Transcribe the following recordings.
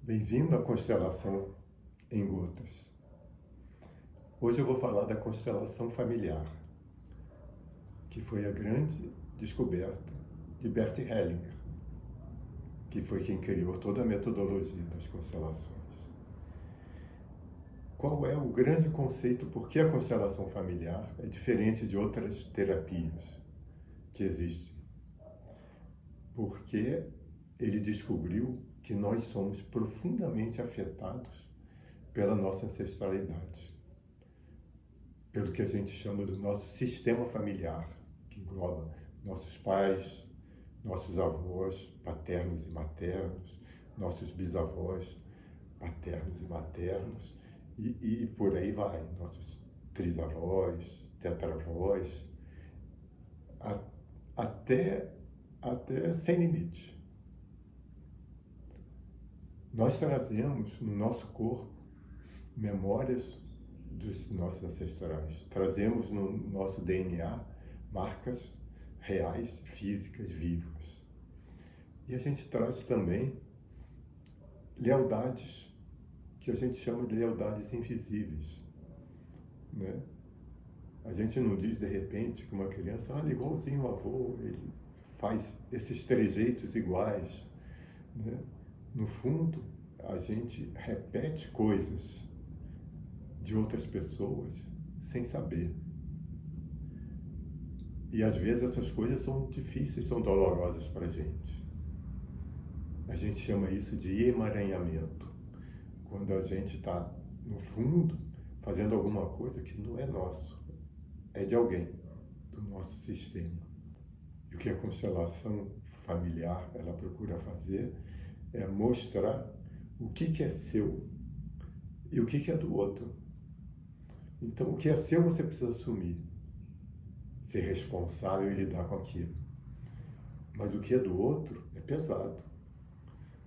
Bem-vindo à constelação em gotas. Hoje eu vou falar da constelação familiar, que foi a grande descoberta de Bert Hellinger, que foi quem criou toda a metodologia das constelações. Qual é o grande conceito por que a constelação familiar é diferente de outras terapias que existem? Porque ele descobriu que nós somos profundamente afetados pela nossa ancestralidade, pelo que a gente chama do nosso sistema familiar, que engloba nossos pais, nossos avós paternos e maternos, nossos bisavós paternos e maternos, e por aí vai, nossos trisavós, tetravós, até sem limite. Nós trazemos no nosso corpo memórias dos nossos ancestrais. Trazemos no nosso DNA marcas reais, físicas, vivas. E a gente traz também lealdades, que a gente chama de lealdades invisíveis, né? A gente não diz, de repente, que uma criança, igualzinho o avô, ele faz esses trejeitos iguais, né? No fundo, a gente repete coisas de outras pessoas sem saber. E às vezes essas coisas são difíceis, são dolorosas para a gente. A gente chama isso de emaranhamento. Quando a gente está, no fundo, fazendo alguma coisa que não é nosso, é de alguém, do nosso sistema. E o que a constelação familiar ela procura fazer é mostrar o que é seu e o que é do outro. Então, o que é seu você precisa assumir, ser responsável e lidar com aquilo. Mas o que é do outro é pesado.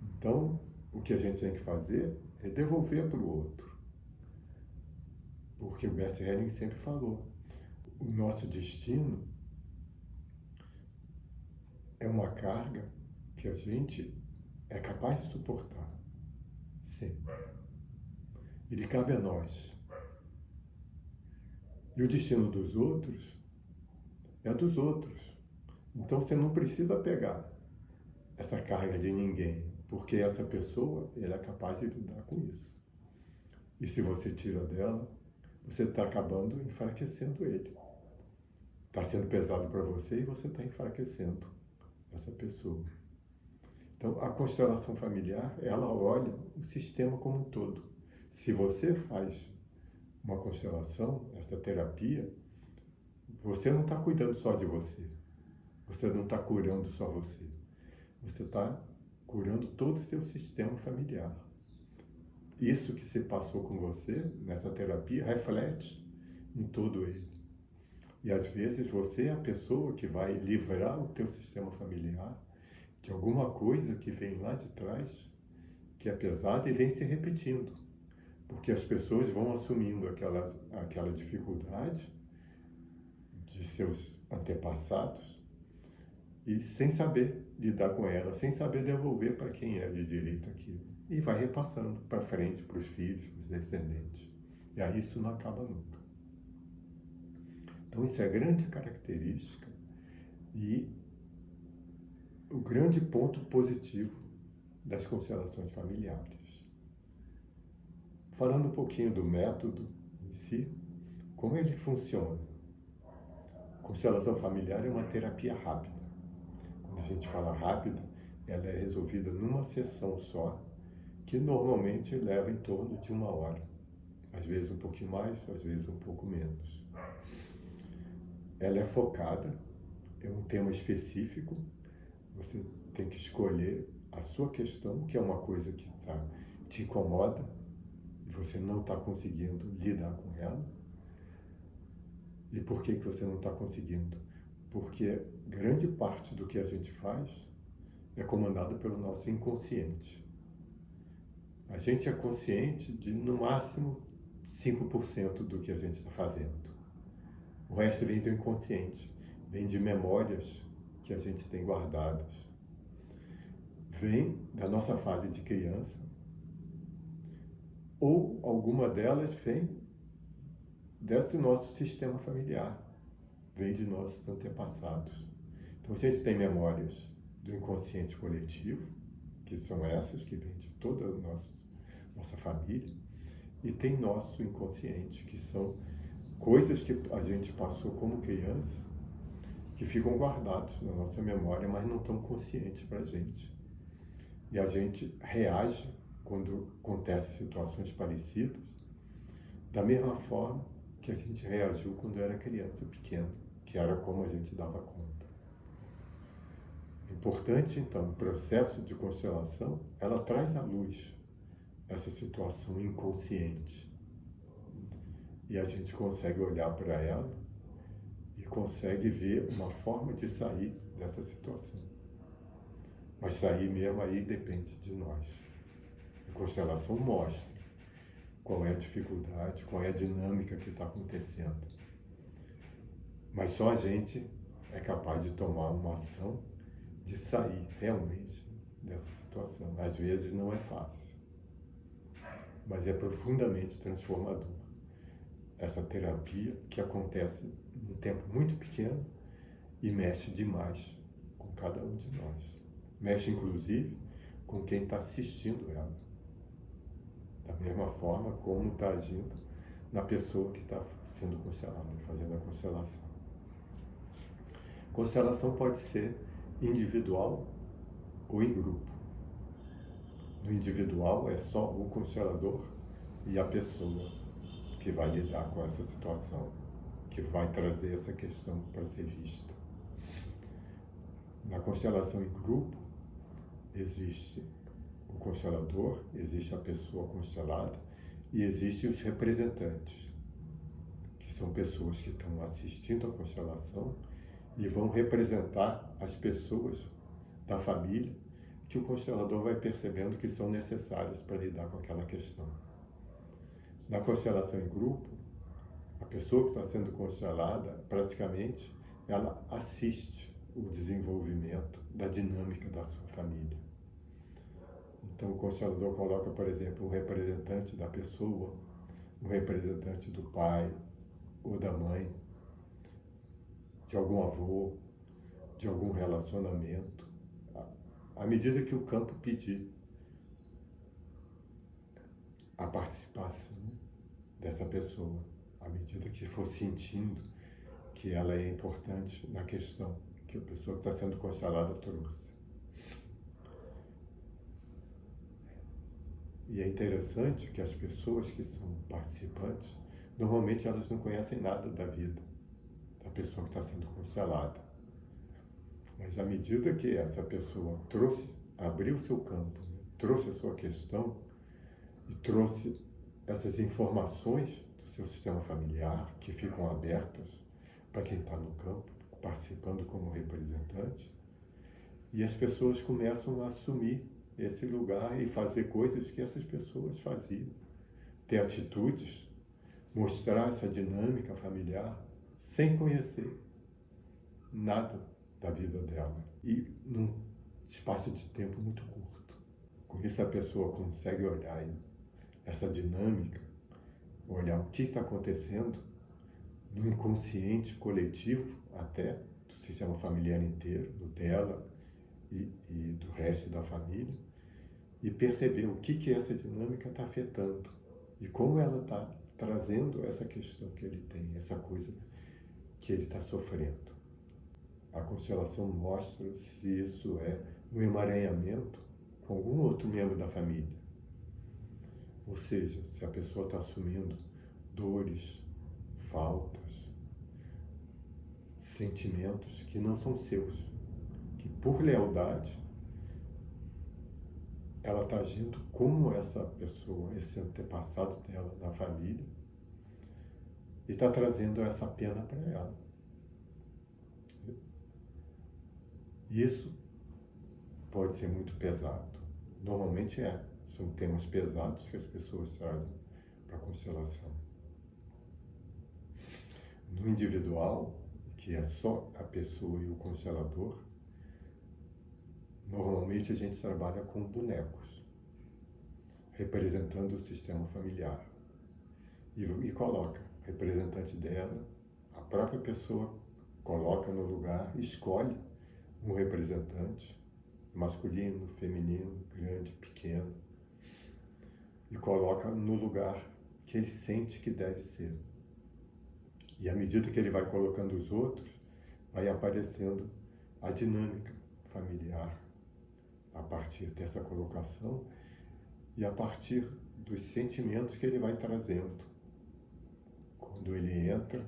Então, o que a gente tem que fazer é devolver para o outro. Porque o Bert Hellinger sempre falou, o nosso destino é uma carga que a gente é capaz de suportar. Sempre. Ele cabe a nós. E o destino dos outros é dos outros. Então você não precisa pegar essa carga de ninguém, porque essa pessoa ela é capaz de lidar com isso. E se você tira dela, você está acabando enfraquecendo ele. Está sendo pesado para você e você está enfraquecendo essa pessoa. Então, a constelação familiar, ela olha o sistema como um todo. Se você faz uma constelação, essa terapia, você não está cuidando só de você. Você não está curando só você. Você está curando todo o seu sistema familiar. Isso que se passou com você, nessa terapia, reflete em todo ele. E às vezes você é a pessoa que vai livrar o teu sistema familiar de alguma coisa que vem lá de trás, que é pesada e vem se repetindo. Porque as pessoas vão assumindo aquela dificuldade de seus antepassados e sem saber lidar com ela, sem saber devolver para quem é de direito aquilo. E vai repassando para frente, para os filhos, para os descendentes. E aí isso não acaba nunca. Então isso é a grande característica e o grande ponto positivo das constelações familiares. Falando um pouquinho do método em si, como ele funciona. Constelação familiar é uma terapia rápida. Quando a gente fala rápida, ela é resolvida numa sessão só, que normalmente leva em torno de 1 hora. Às vezes um pouquinho mais, às vezes um pouco menos. Ela é focada, é um tema específico. Você tem que escolher a sua questão, que é uma coisa que te incomoda, e você não está conseguindo lidar com ela. E por que você não está conseguindo? Porque grande parte do que a gente faz é comandado pelo nosso inconsciente. A gente é consciente de, no máximo, 5% do que a gente está fazendo. O resto vem do inconsciente, vem de memórias que a gente tem guardadas. Vem da nossa fase de criança, ou alguma delas vem desse nosso sistema familiar, vem de nossos antepassados. Então, a gente tem memórias do inconsciente coletivo, que são essas que vêm de toda a nossa família, e tem nosso inconsciente, que são coisas que a gente passou como criança, que ficam guardados na nossa memória, mas não estão conscientes para a gente. E a gente reage quando acontecem situações parecidas, da mesma forma que a gente reagiu quando era criança pequena, que era como a gente dava conta. Importante, então, o processo de constelação, ela traz à luz essa situação inconsciente. E a gente consegue olhar para ela e consegue ver uma forma de sair dessa situação. Mas sair mesmo aí depende de nós. A constelação mostra qual é a dificuldade, qual é a dinâmica que está acontecendo. Mas só a gente é capaz de tomar uma ação de sair realmente dessa situação. Às vezes não é fácil, mas é profundamente transformador. Essa terapia que acontece num tempo muito pequeno e mexe demais com cada um de nós. Mexe, inclusive, com quem está assistindo ela. Da mesma forma como está agindo na pessoa que está sendo constelada, fazendo a constelação. Constelação pode ser individual ou em grupo. No individual é só o constelador e a pessoa que vai lidar com essa situação, que vai trazer essa questão para ser vista. Na constelação em grupo, existe o constelador, existe a pessoa constelada e existem os representantes, que são pessoas que estão assistindo a constelação e vão representar as pessoas da família que o constelador vai percebendo que são necessárias para lidar com aquela questão. Na constelação em grupo, a pessoa que está sendo constelada, praticamente, ela assiste o desenvolvimento da dinâmica da sua família. Então, o constelador coloca, por exemplo, um representante da pessoa, um representante do pai ou da mãe, de algum avô, de algum relacionamento, à medida que o campo pedir a participação dessa pessoa, à medida que for sentindo que ela é importante na questão que a pessoa que está sendo constelada trouxe. E é interessante que as pessoas que são participantes, normalmente elas não conhecem nada da vida da pessoa que está sendo constelada. Mas à medida que essa pessoa abriu seu campo, trouxe a sua questão e trouxe essas informações do seu sistema familiar que ficam abertas para quem está no campo, participando como representante, e as pessoas começam a assumir esse lugar e fazer coisas que essas pessoas faziam, ter atitudes, mostrar essa dinâmica familiar sem conhecer nada da vida dela e num espaço de tempo muito curto. Com isso a pessoa consegue olhar essa dinâmica, olhar o que está acontecendo no inconsciente coletivo até do sistema familiar inteiro, do dela e do resto da família, e perceber o que essa dinâmica está afetando e como ela está trazendo essa questão que ele tem, essa coisa que ele está sofrendo. A constelação mostra se isso é um emaranhamento com algum outro membro da família. Ou seja, se a pessoa está assumindo dores, faltas, sentimentos que não são seus, que por lealdade ela está agindo como essa pessoa, esse antepassado dela na família, e está trazendo essa pena para ela. Isso pode ser muito pesado. Normalmente são temas pesados que as pessoas trazem para a constelação. No individual, que é só a pessoa e o constelador, normalmente a gente trabalha com bonecos. representando o sistema familiar. E coloca representante dela, a própria pessoa coloca no lugar, escolhe um representante, masculino, feminino, grande, pequeno, e coloca no lugar que ele sente que deve ser. E à medida que ele vai colocando os outros, vai aparecendo a dinâmica familiar a partir dessa colocação e a partir dos sentimentos que ele vai trazendo. Quando ele entra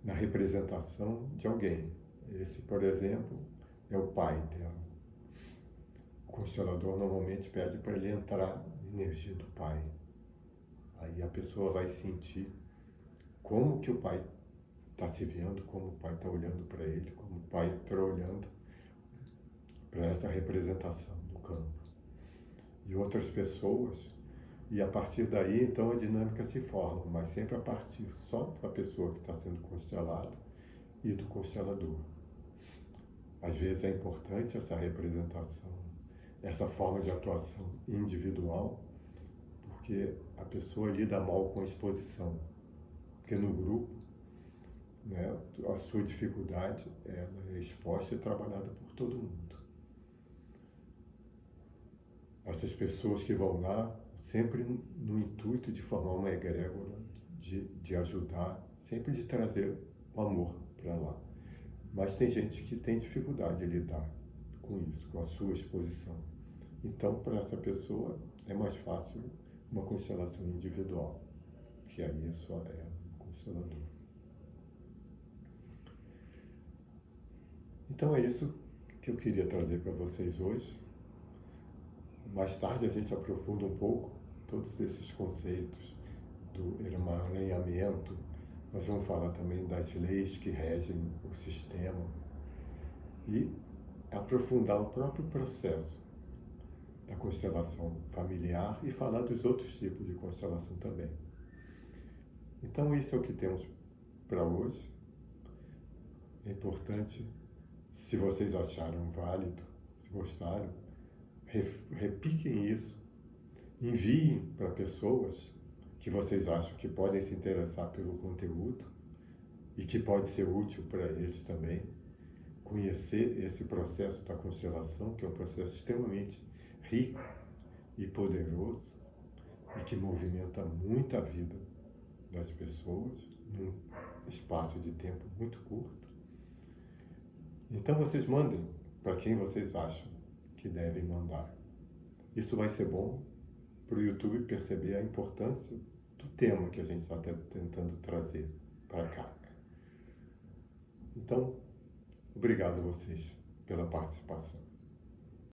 na representação de alguém. Esse, por exemplo, é o pai dela. O constelador normalmente pede para ele entrar na energia do pai. Aí a pessoa vai sentir como que o pai está se vendo, como o pai está olhando para ele, como o pai está olhando para essa representação do campo. E outras pessoas, e a partir daí, então, a dinâmica se forma, mas sempre a partir só da pessoa que está sendo constelada e do constelador. Às vezes é importante essa representação, essa forma de atuação individual, porque a pessoa lida mal com a exposição. Porque no grupo, né, a sua dificuldade é exposta e trabalhada por todo mundo. Essas pessoas que vão lá, sempre no intuito de formar uma egrégora, de ajudar, sempre de trazer o amor para lá. Mas tem gente que tem dificuldade de lidar com isso, com a sua exposição. Então, para essa pessoa, é mais fácil uma constelação individual, que aí só é um constelador. Então é isso que eu queria trazer para vocês hoje. Mais tarde a gente aprofunda um pouco todos esses conceitos do emaranhamento. Nós vamos falar também das leis que regem o sistema e aprofundar o próprio processo da constelação familiar e falar dos outros tipos de constelação também. Então isso é o que temos para hoje. É importante, se vocês acharam válido, se gostaram, repiquem isso, enviem para pessoas que vocês acham que podem se interessar pelo conteúdo e que pode ser útil para eles também, conhecer esse processo da constelação, que é um processo extremamente rico e poderoso e que movimenta muito a vida das pessoas num espaço de tempo muito curto. Então vocês mandem para quem vocês acham que devem mandar. Isso vai ser bom para o YouTube perceber a importância do tema que a gente está tentando trazer para cá. Então, obrigado a vocês pela participação.